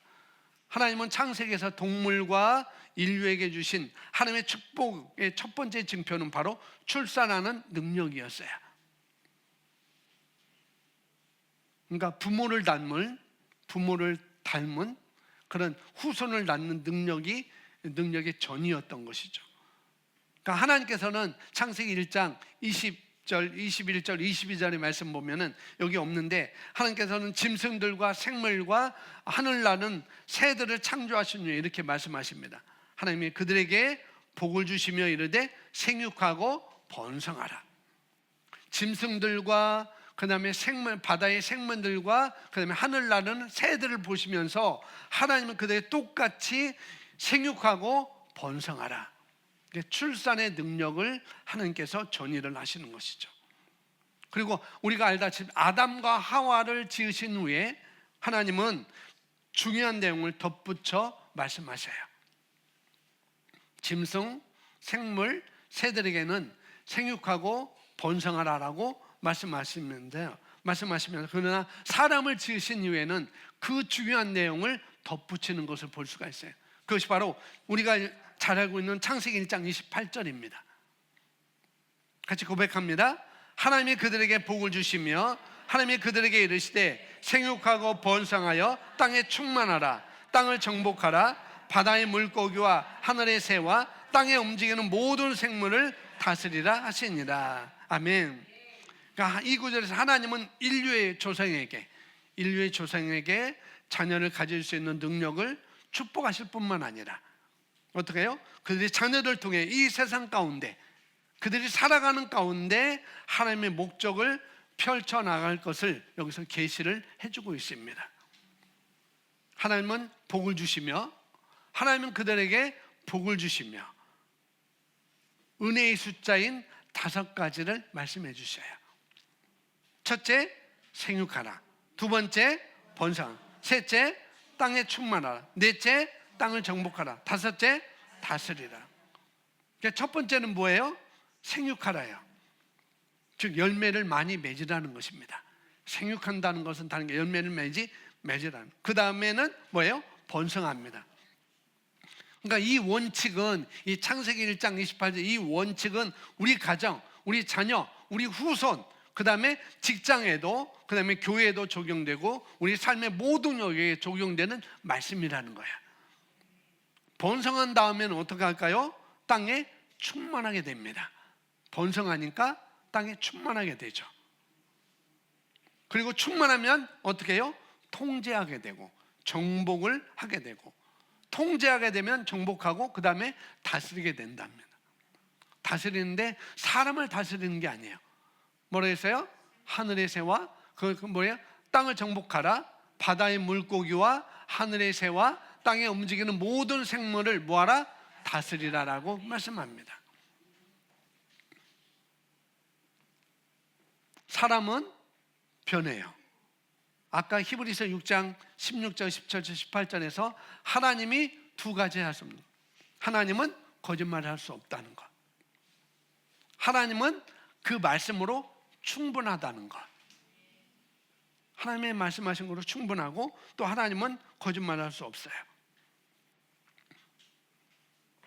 하나님은 창세기에서 동물과 인류에게 주신 하나님의 축복의 첫 번째 증표는 바로 출산하는 능력이었어요. 그러니까 부모를 닮은 그런 후손을 낳는 능력의 전이었던 것이죠. 그러니까 하나님께서는 창세기 1장 20절, 21절, 22절의 말씀 보면은 여기 없는데 하나님께서는 짐승들과 생물과 하늘 나는 새들을 창조하신 후에 이렇게 말씀하십니다. 하나님이 그들에게 복을 주시며 이르되 생육하고 번성하라. 짐승들과 그다음에 생물, 바다의 생물들과 그다음에 하늘 나는 새들을 보시면서 하나님은 그들에게 똑같이 생육하고 번성하라. 출산의 능력을 하나님께서 전이를 하시는 것이죠. 그리고 우리가 알다시피 아담과 하와를 지으신 후에 하나님은 중요한 내용을 덧붙여 말씀하셔요. 짐승, 생물, 새들에게는 생육하고 번성하라라고 말씀하시면서 그러나 사람을 지으신 이후에는 그 중요한 내용을 덧붙이는 것을 볼 수가 있어요. 그것이 바로 우리가 잘 알고 있는 창세기 1장 28절입니다. 같이 고백합니다. 하나님이 그들에게 복을 주시며 하나님이 그들에게 이르시되 생육하고 번성하여 땅에 충만하라. 땅을 정복하라. 바다의 물고기와 하늘의 새와 땅에 움직이는 모든 생물을 다스리라 하시니라. 아멘. 그러니까 이 구절에서 하나님은 인류의 조상에게 자녀를 가질 수 있는 능력을 축복하실 뿐만 아니라 어떻게 해요? 그들이 자녀를 통해 이 세상 가운데 그들이 살아가는 가운데 하나님의 목적을 펼쳐나갈 것을 여기서 계시를 해주고 있습니다. 하나님은 복을 주시며 하나님은 그들에게 복을 주시며 은혜의 숫자인 5가지를 말씀해 주셔요. 첫째, 생육하라. 두 번째, 번성. 셋째, 땅에 충만하라. 넷째, 땅을 정복하라. 다섯째, 다스리라. 첫 번째는 뭐예요? 생육하라요. 즉 열매를 많이 맺으라는 것입니다. 생육한다는 것은 다른 게 열매를 맺으라는. 그 다음에는 뭐예요? 번성합니다. 그러니까 이 원칙은 이 창세기 1장 28절 이 원칙은 우리 가정, 우리 자녀, 우리 후손, 그 다음에 직장에도, 그 다음에 교회에도 적용되고 우리 삶의 모든 영역에 적용되는 말씀이라는 거야. 번성한 다음에는 어떻게 할까요? 땅에 충만하게 됩니다. 번성하니까 땅에 충만하게 되죠. 그리고 충만하면 어떻게 해요? 통제하게 되고 정복을 하게 되고 통제하게 되면 정복하고 그 다음에 다스리게 된답니다. 다스리는데 사람을 다스리는 게 아니에요. 뭐라 했어요? 하늘의 새와 땅을 정복하라. 바다의 물고기와 하늘의 새와 땅에 움직이는 모든 생물을 뭐하라? 다스리라라고 말씀합니다. 사람은 변해요. 아까 히브리서 6장 16절, 17절, 18절에서 하나님이 2가지 하십니다. 하나님은 거짓말을 할 수 없다는 것. 하나님은 그 말씀으로 충분하다는 것. 하나님의 말씀하신 것으로 충분하고 또 하나님은 거짓말을 할 수 없어요.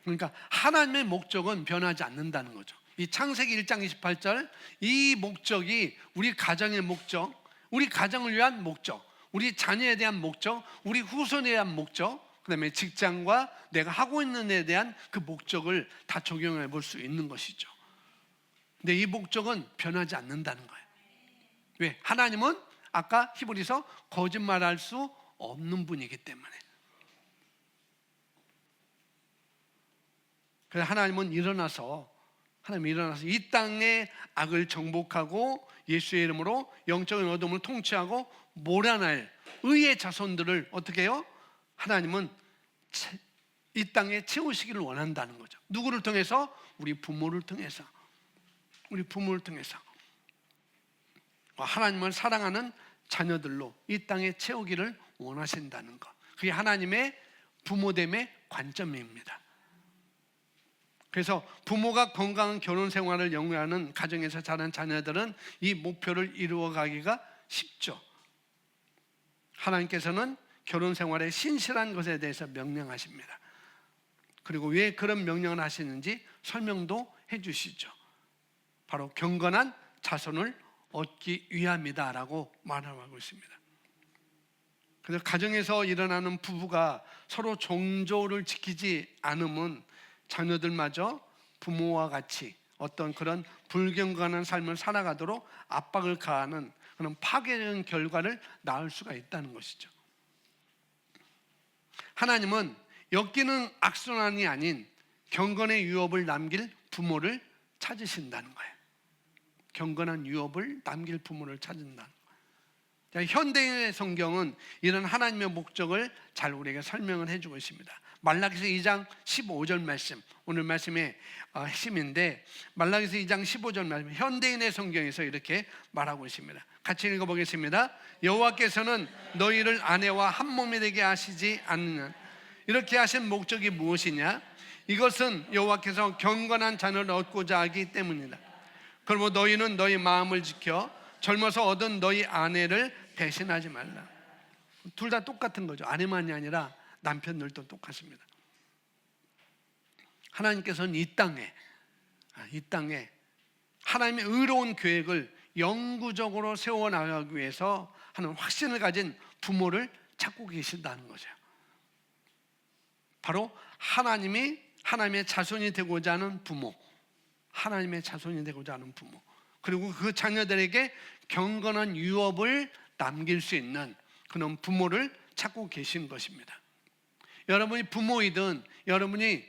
그러니까 하나님의 목적은 변하지 않는다는 거죠. 이 창세기 1장 28절 이 목적이 우리 가정의 목적, 우리 가정을 위한 목적, 우리 자녀에 대한 목적, 우리 후손에 대한 목적, 그 다음에 직장과 내가 하고 있는 데에 대한 그 목적을 다 적용해 볼 수 있는 것이죠. 근데 이 목적은 변하지 않는다는 거예요. 왜? 하나님은 아까 히브리서 거짓말할 수 없는 분이기 때문에. 그래서 하나님은 일어나서 이 땅의 악을 정복하고 예수의 이름으로 영적인 어둠을 통치하고 몰아낼 의의 자손들을 어떻게 해요? 하나님은 이 땅에 채우시기를 원한다는 거죠. 누구를 통해서? 우리 부모를 통해서. 하나님을 사랑하는 자녀들로 이 땅에 채우기를 원하신다는 것. 그게 하나님의 부모됨의 관점입니다. 그래서 부모가 건강한 결혼 생활을 영위하는 가정에서 자란 자녀들은 이 목표를 이루어가기가 쉽죠. 하나님께서는 결혼 생활에 신실한 것에 대해서 명령하십니다. 그리고 왜 그런 명령을 하시는지 설명도 해주시죠. 바로 경건한 자손을 얻기 위함이다라고 말하고 있습니다. 그래서 가정에서 일어나는 부부가 서로 정조를 지키지 않으면 자녀들마저 부모와 같이 어떤 그런 불경건한 삶을 살아가도록 압박을 가하는 그런 파괴적인 결과를 낳을 수가 있다는 것이죠. 하나님은 엮이는 악순환이 아닌 경건의 유업을 남길 부모를 찾으신다는 거예요. 경건한 유업을 남길 부모를 찾는다. 현대의 성경은 이런 하나님의 목적을 잘 우리에게 설명을 해주고 있습니다. 말라기서 2장 15절 말씀, 오늘 말씀의 핵심인데, 말라기서 2장 15절 말씀, 현대인의 성경에서 이렇게 말하고 있습니다. 같이 읽어보겠습니다. 여호와께서는 너희를 아내와 한 몸이 되게 하시지 않느냐. 이렇게 하신 목적이 무엇이냐? 이것은 여호와께서 경건한 자녀를 얻고자 하기 때문이다. 그러므로 너희는 너희 마음을 지켜 젊어서 얻은 너희 아내를 배신하지 말라. 둘 다 똑같은 거죠. 아내만이 아니라 남편들도 똑같습니다. 하나님께서는 이 땅에 하나님의 의로운 계획을 영구적으로 세워나가기 위해서 하는 확신을 가진 부모를 찾고 계신다는 거죠. 바로 하나님의 자손이 되고자 하는 부모, 하나님의 자손이 되고자 하는 부모, 그리고 그 자녀들에게 경건한 유업을 남길 수 있는 그런 부모를 찾고 계신 것입니다. 여러분이 부모이든, 여러분이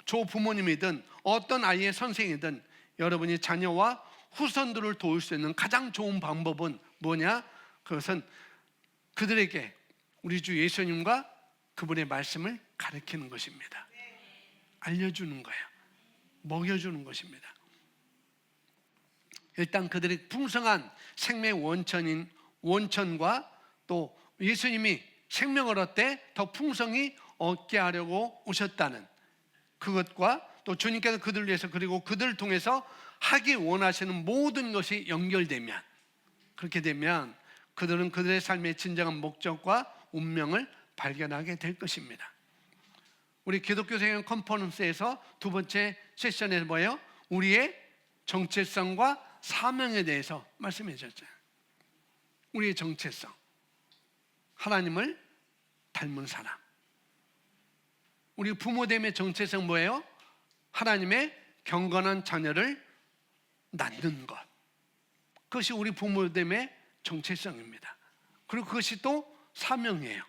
조부모님이든, 어떤 아이의 선생이든, 여러분이 자녀와 후손들을 도울 수 있는 가장 좋은 방법은 뭐냐? 그것은 그들에게 우리 주 예수님과 그분의 말씀을 가르치는 것입니다. 알려주는 거예요. 먹여주는 것입니다. 일단 그들의 풍성한 생명 원천과 또 예수님이 생명을 얻되 더 풍성히 얻게 하려고 오셨다는 그것과 또 주님께서 그들을 위해서 그리고 그들을 통해서 하기 원하시는 모든 것이 연결되면, 그렇게 되면 그들은 그들의 삶의 진정한 목적과 운명을 발견하게 될 것입니다. 우리 기독교 성경 컨퍼런스에서 두 번째 세션에서 뭐예요? 우리의 정체성과 사명에 대해서 말씀해 주셨죠. 우리의 정체성, 하나님을 닮은 사람. 우리 부모됨의 정체성 뭐예요? 하나님의 경건한 자녀를 낳는 것. 그것이 우리 부모됨의 정체성입니다. 그리고 그것이 또 사명이에요.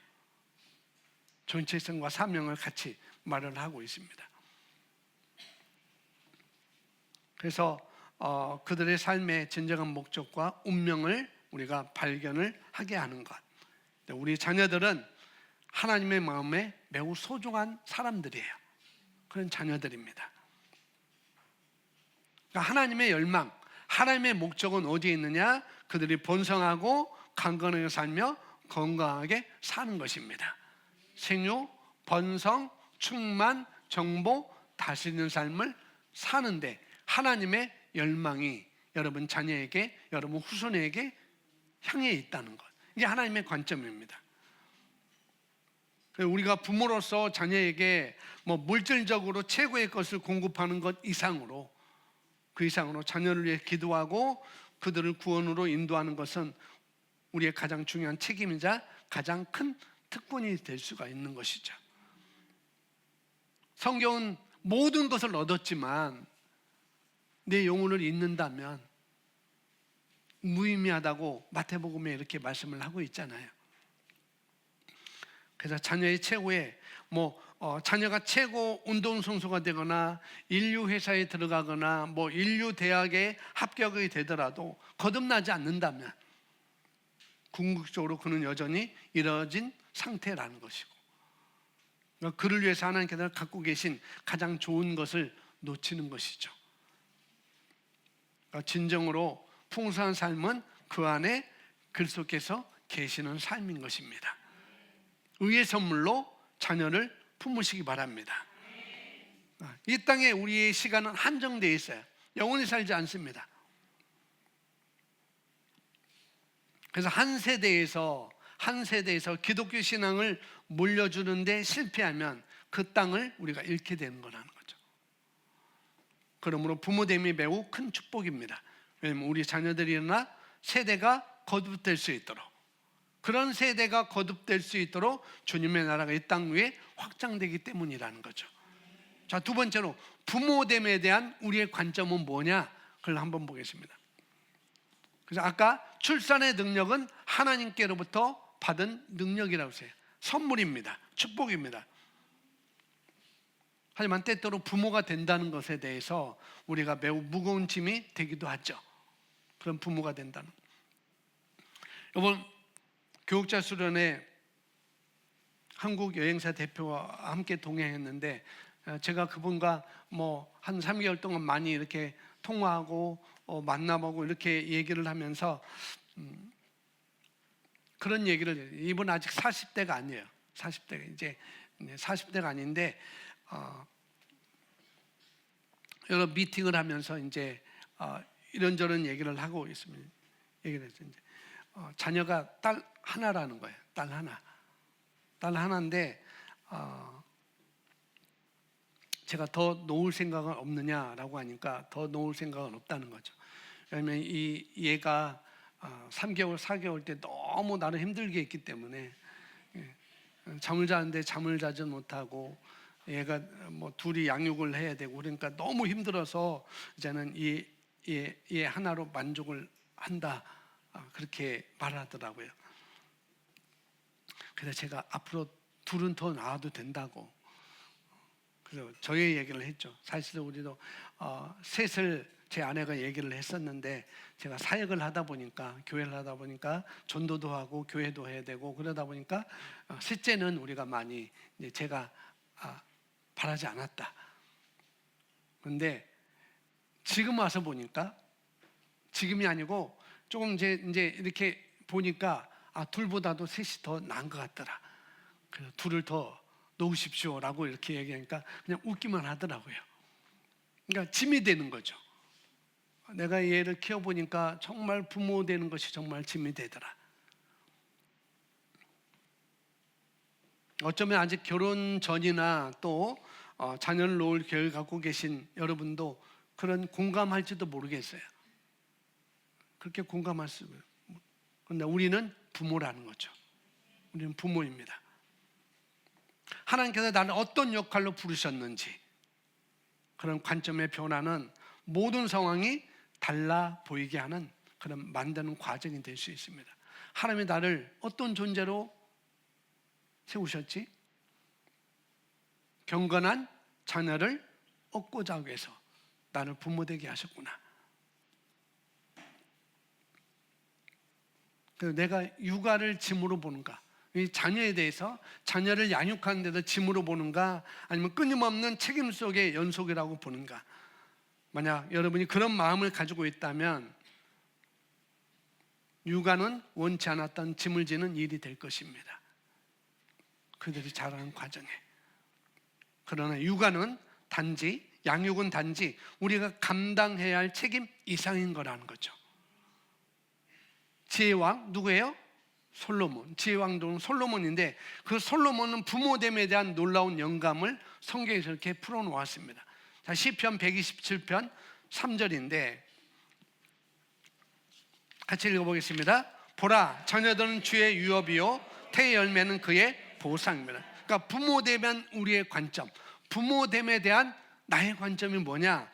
정체성과 사명을 같이 말을 하고 있습니다. 그래서 그들의 삶의 진정한 목적과 운명을 우리가 발견을 하게 하는 것. 우리 자녀들은 하나님의 마음에 매우 소중한 사람들이에요. 그런 자녀들입니다. 그러니까 하나님의 열망, 하나님의 목적은 어디에 있느냐? 그들이 번성하고 강건하게 살며 건강하게 사는 것입니다. 생육, 번성, 충만, 정복, 다스리는 삶을 사는데 하나님의 열망이 여러분 자녀에게, 여러분 후손에게 향해 있다는 것. 이게 하나님의 관점입니다. 우리가 부모로서 자녀에게 물질적으로 최고의 것을 공급하는 것 이상으로, 그 이상으로 자녀를 위해 기도하고 그들을 구원으로 인도하는 것은 우리의 가장 중요한 책임이자 가장 큰 특권이 될 수가 있는 것이죠. 성경은 모든 것을 얻었지만 내 영혼을 잃는다면 무의미하다고 마태복음에 이렇게 말씀을 하고 있잖아요. 그래서 자녀의 최고의 자녀가 최고 운동선수가 되거나 인류 회사에 들어가거나 인류 대학에 합격이 되더라도 거듭나지 않는다면 궁극적으로 그는 여전히 이뤄진 상태라는 것이고, 그를 위해서 하나님께서 갖고 계신 가장 좋은 것을 놓치는 것이죠. 진정으로 풍성한 삶은 그 안에 그리스도께서 계시는 삶인 것입니다. 의의 선물로 자녀를 품으시기 바랍니다. 이 땅에 우리의 시간은 한정되어 있어요. 영원히 살지 않습니다. 그래서 한 세대에서 기독교 신앙을 물려주는데 실패하면 그 땅을 우리가 잃게 되는 거라는 거죠. 그러므로 부모됨이 매우 큰 축복입니다. 왜냐하면 우리 자녀들이나 세대가 거듭될 수 있도록, 그런 세대가 거듭될 수 있도록 주님의 나라가 이 땅 위에 확장되기 때문이라는 거죠. 자, 두 번째로 부모됨에 대한 우리의 관점은 뭐냐? 그걸 한번 보겠습니다. 그래서 아까 출산의 능력은 하나님께로부터 받은 능력이라고 했어요. 선물입니다. 축복입니다. 하지만 때때로 부모가 된다는 것에 대해서 우리가 매우 무거운 짐이 되기도 하죠. 그런 부모가 된다는. 이번 교육자 수련회 한국 여행사 대표와 함께 동행했는데, 제가 그분과 한 3개월 동안 많이 이렇게 통화하고 만나보고 이렇게 얘기를 하면서 그런 얘기를 해요. 이분 아직 40대가 아니에요. 40대가 이제 40대가 아닌데 여러 미팅을 하면서 이제 이런저런 얘기를 하고 있습니다. 얘기를 했어요. 이제 자녀가 딸 하나라는 거예요. 딸 하나인데 제가 더 놓을 생각은 없느냐라고 하니까 더 놓을 생각은 없다는 거죠. 왜냐하면 얘가 3개월, 4개월 때 너무 나를 힘들게 했기 때문에 잠을 자는데 잠을 자지 못하고 얘가 둘이 양육을 해야 되고 그러니까 너무 힘들어서 이제는 얘 하나로 만족을 한다, 그렇게 말하더라고요. 그래서 제가 앞으로 둘은 더 낳아도 된다고, 그래서 저희 얘기를 했죠. 사실 우리도 셋을 제 아내가 얘기를 했었는데, 제가 사역을 하다 보니까, 교회를 하다 보니까 전도도 하고 교회도 해야 되고 그러다 보니까 셋째는 우리가 많이 이제 제가 바라지 않았다. 그런데 지금 와서 보니까, 지금이 아니고 조금 이제 이렇게 보니까 둘보다도 셋이 더 나은 것 같더라. 그래서 둘을 더 놓으십시오라고 이렇게 얘기하니까 그냥 웃기만 하더라고요. 그러니까 짐이 되는 거죠. 내가 얘를 키워보니까 정말 부모 되는 것이 정말 짐이 되더라. 어쩌면 아직 결혼 전이나 또 자녀를 놓을 계획을 갖고 계신 여러분도 그런 공감할지도 모르겠어요. 그렇게 공감할 수. 그런데 우리는 부모라는 거죠. 우리는 부모입니다. 하나님께서 나를 어떤 역할로 부르셨는지, 그런 관점의 변화는 모든 상황이 달라 보이게 하는 그런 만드는 과정이 될 수 있습니다. 하나님이 나를 어떤 존재로 세우셨지? 경건한 자녀를 얻고자 하기 위해서 나를 부모 되게 하셨구나. 그래서 내가 육아를 짐으로 보는가, 이 자녀에 대해서, 자녀를 양육하는 데도 짐으로 보는가, 아니면 끊임없는 책임 속의 연속이라고 보는가. 만약 여러분이 그런 마음을 가지고 있다면 육아는 원치 않았던 짐을 지는 일이 될 것입니다. 그들이 자라는 과정에. 그러나 육아는 단지, 양육은 단지 우리가 감당해야 할 책임 이상인 거라는 거죠. 지혜왕 누구예요? 솔로몬. 지혜왕도 솔로몬인데, 그 솔로몬은 부모됨에 대한 놀라운 영감을 성경에서 이렇게 풀어놓았습니다. 자, 시편 127편 3절인데 같이 읽어보겠습니다. 보라, 자녀들은 주의 유업이요 태의 열매는 그의 보상입니다. 그러니까 부모됨에 우리의 관점, 부모됨에 대한 나의 관점이 뭐냐?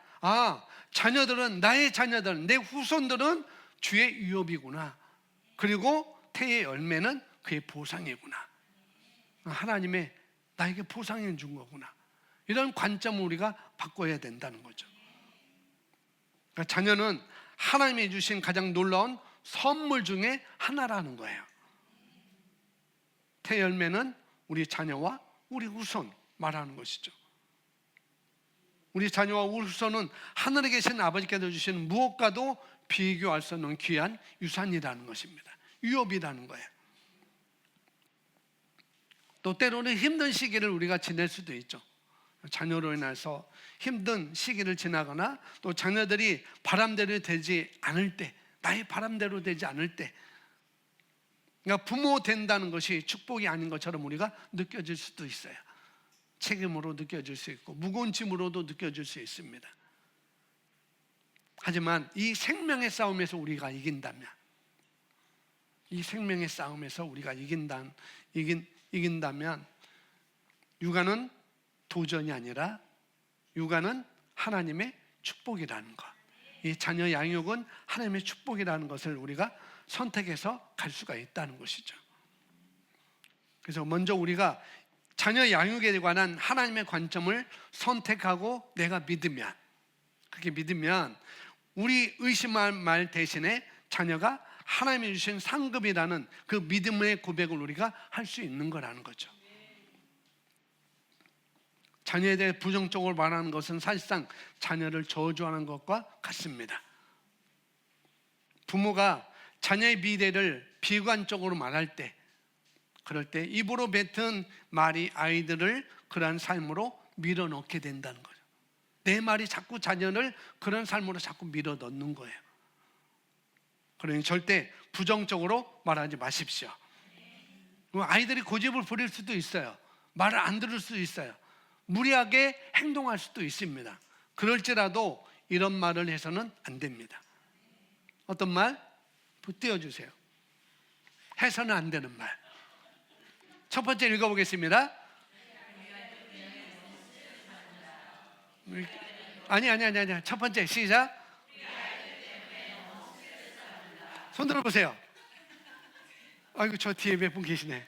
자녀들은, 나의 자녀들은, 내 후손들은 주의 유업이구나. 그리고 태의 열매는 그의 보상이구나. 하나님의 나에게 보상해 준 거구나. 이런 관점을 우리가 바꿔야 된다는 거죠. 그러니까 자녀는 하나님이 주신 가장 놀라운 선물 중에 하나라는 거예요. 태열매는 우리 자녀와 우리 후손 말하는 것이죠. 우리 자녀와 우리 후손은 하늘에 계신 아버지께서 주신 무엇과도 비교할 수 없는 귀한 유산이라는 것입니다. 유업이라는 거예요. 또 때로는 힘든 시기를 우리가 지낼 수도 있죠. 자녀로 인해서 힘든 시기를 지나거나, 또 자녀들이 바람대로 되지 않을 때, 나의 바람대로 되지 않을 때, 그러니까 부모 된다는 것이 축복이 아닌 것처럼 우리가 느껴질 수도 있어요. 책임으로 느껴질 수 있고 무거운 짐으로도 느껴질 수 있습니다. 하지만 이 생명의 싸움에서 우리가 이긴다면, 이 생명의 싸움에서 우리가 이긴다면 육아는 도전이 아니라 육아는 하나님의 축복이라는 것, 이 자녀 양육은 하나님의 축복이라는 것을 우리가 선택해서 갈 수가 있다는 것이죠. 그래서 먼저 우리가 자녀 양육에 관한 하나님의 관점을 선택하고 내가 믿으면, 그렇게 믿으면 우리 의심할 말 대신에 자녀가 하나님이 주신 상급이라는 그 믿음의 고백을 우리가 할 수 있는 거라는 거죠. 자녀에 대해 부정적으로 말하는 것은 사실상 자녀를 저주하는 것과 같습니다. 부모가 자녀의 미래를 비관적으로 말할 때, 그럴 때 입으로 뱉은 말이 아이들을 그러한 삶으로 밀어넣게 된다는 거죠. 내 말이 자꾸 자녀를 그런 삶으로 자꾸 밀어넣는 거예요. 그러니 절대 부정적으로 말하지 마십시오. 아이들이 고집을 부릴 수도 있어요. 말을 안 들을 수도 있어요. 무리하게 행동할 수도 있습니다. 그럴지라도 이런 말을 해서는 안 됩니다. 어떤 말? 띄워주세요. 해서는 안 되는 말. 첫 번째 읽어보겠습니다. 아니. 첫 번째 시작. 손 들어보세요. 아이고, 저 뒤에 몇 분 계시네.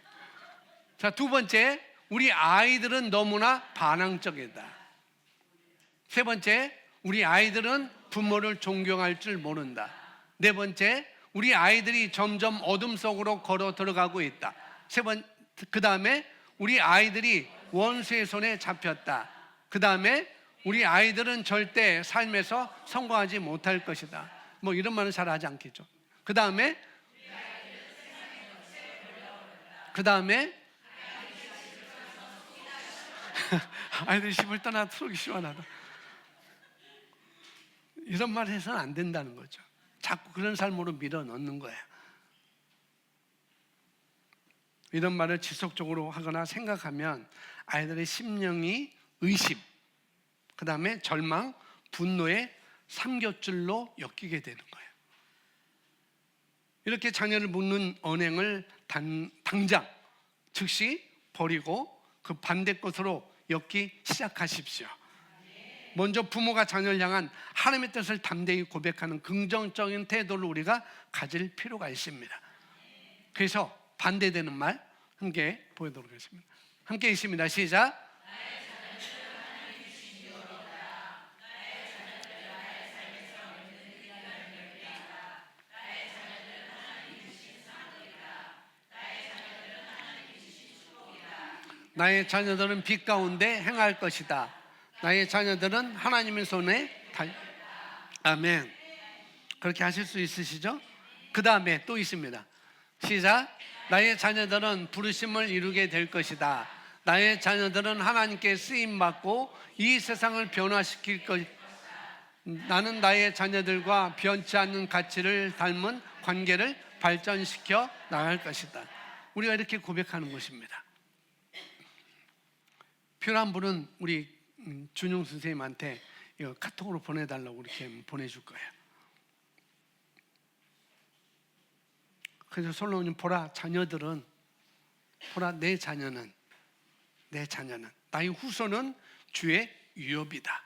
자, 두 번째, 우리 아이들은 너무나 반항적이다. 세 번째, 우리 아이들은 부모를 존경할 줄 모른다. 네 번째, 우리 아이들이 점점 어둠 속으로 걸어 들어가고 있다. 그 다음에 우리 아이들이 원수의 손에 잡혔다. 그 다음에 우리 아이들은 절대 삶에서 성공하지 못할 것이다. 뭐 이런 말은 잘 하지 않겠죠. 그 다음에 아이들이 집을 떠나 속이 시원하다. 이런 말 해서는 안 된다는 거죠. 자꾸 그런 삶으로 밀어넣는 거예요. 이런 말을 지속적으로 하거나 생각하면 아이들의 심령이 의심, 그 다음에 절망, 분노의 삼겹줄로 엮이게 되는 거예요. 이렇게 자녀를 묻는 언행을 당장 즉시 버리고 그 반대 것으로 엮기 시작하십시오. 먼저 부모가 자녀를 향한 하나님의 뜻을 담대히 고백하는 긍정적인 태도를 우리가 가질 필요가 있습니다. 그래서 반대되는 말 함께 보도록 하겠습니다. 함께 있습니다. 시작. 나의 자녀들은 빛 가운데 행할 것이다. 나의 자녀들은 하나님의 손에 아멘. 그렇게 하실 수 있으시죠? 그 다음에 또 있습니다. 시작. 나의 자녀들은 부르심을 이루게 될 것이다. 나의 자녀들은 하나님께 쓰임받고 이 세상을 변화시킬 것이다. 나는 나의 자녀들과 변치 않는 가치를 닮은 관계를 발전시켜 나갈 것이다. 우리가 이렇게 고백하는 것입니다. 필요한 분은 우리 준용 선생님한테 이거 카톡으로 보내달라고 이렇게 보내줄 거예요. 그래서 솔로몬이 보라, 내 자녀는 나의 후손은 주의 유업이다.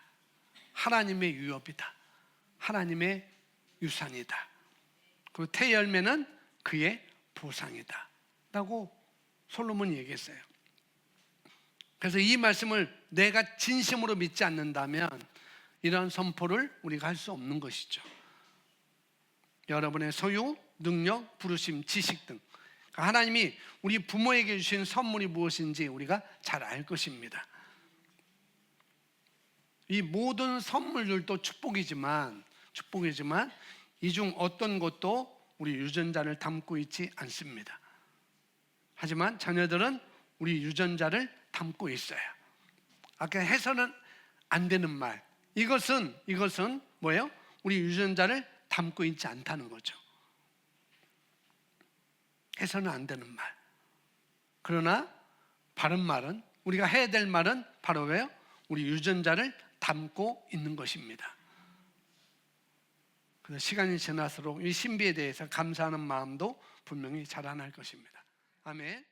하나님의 유업이다. 하나님의 유산이다. 그리고 태열매는 그의 보상이다 라고 솔로몬이 얘기했어요. 그래서 이 말씀을 내가 진심으로 믿지 않는다면 이런 선포를 우리가 할 수 없는 것이죠. 여러분의 소유, 능력, 부르심, 지식 등 하나님이 우리 부모에게 주신 선물이 무엇인지 우리가 잘 알 것입니다. 이 모든 선물들도 축복이지만 이 중 어떤 것도 우리 유전자를 담고 있지 않습니다. 하지만 자녀들은 우리 유전자를 담고 있어요. 아까 해서는 안 되는 말, 이것은 뭐예요? 우리 유전자를 담고 있지 않다는 거죠. 해서는 안 되는 말. 그러나 바른 말은, 우리가 해야 될 말은 바로 왜요? 우리 유전자를 담고 있는 것입니다. 그래서 시간이 지날수록 이 신비에 대해서 감사하는 마음도 분명히 자라날 것입니다. 아멘.